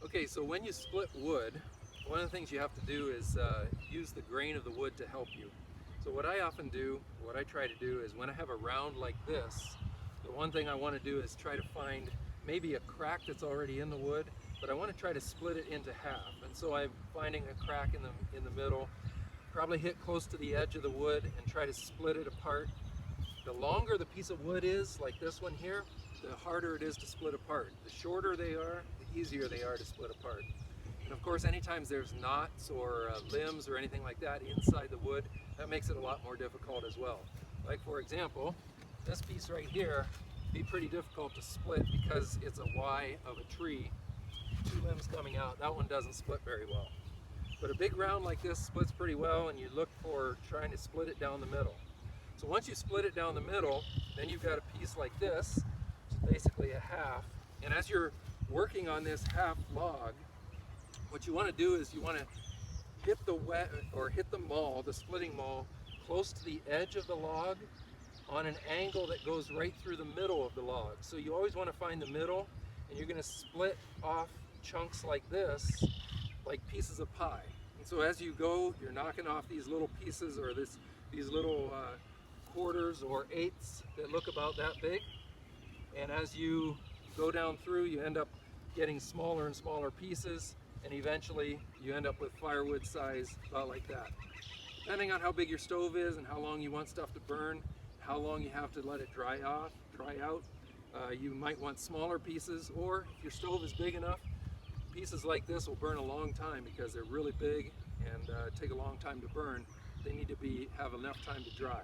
Okay, so when you split wood, one of the things you have to do is use the grain of the wood to help you. So what I often do, what I try to do is when I have a round like this, the one thing I want to do is try to find maybe a crack that's already in the wood, but I want to try to split it into half. And so I'm finding a crack in the middle, probably hit close to the edge of the wood and try to split it apart. The longer the piece of wood is, like this one here, the harder it is to split apart. The shorter they are, the easier they are to split apart. And of course, anytime there's knots or limbs or anything like that inside the wood, that makes it a lot more difficult as well. Like for example, this piece right here would be pretty difficult to split because it's a Y of a tree, two limbs coming out. That one doesn't split very well. But a big round like this splits pretty well, and you look for trying to split it down the middle. So once you split it down the middle, then you've got a piece like this, which is basically a half. And as you're working on this half log, what you want to do is you want to hit the maul, the splitting maul, close to the edge of the log on an angle that goes right through the middle of the log. So you always want to find the middle, and you're going to split off chunks like this, like pieces of pie. And so as you go, you're knocking off these little pieces or these little quarters or eighths that look about that big. And as you go down through, you end up getting smaller and smaller pieces, and eventually you end up with firewood size about like that. Depending on how big your stove is and how long you want stuff to burn, how long you have to let it dry out, you might want smaller pieces, or if your stove is big enough, pieces like this will burn a long time because they're really big and take a long time to burn. They need to have enough time to dry.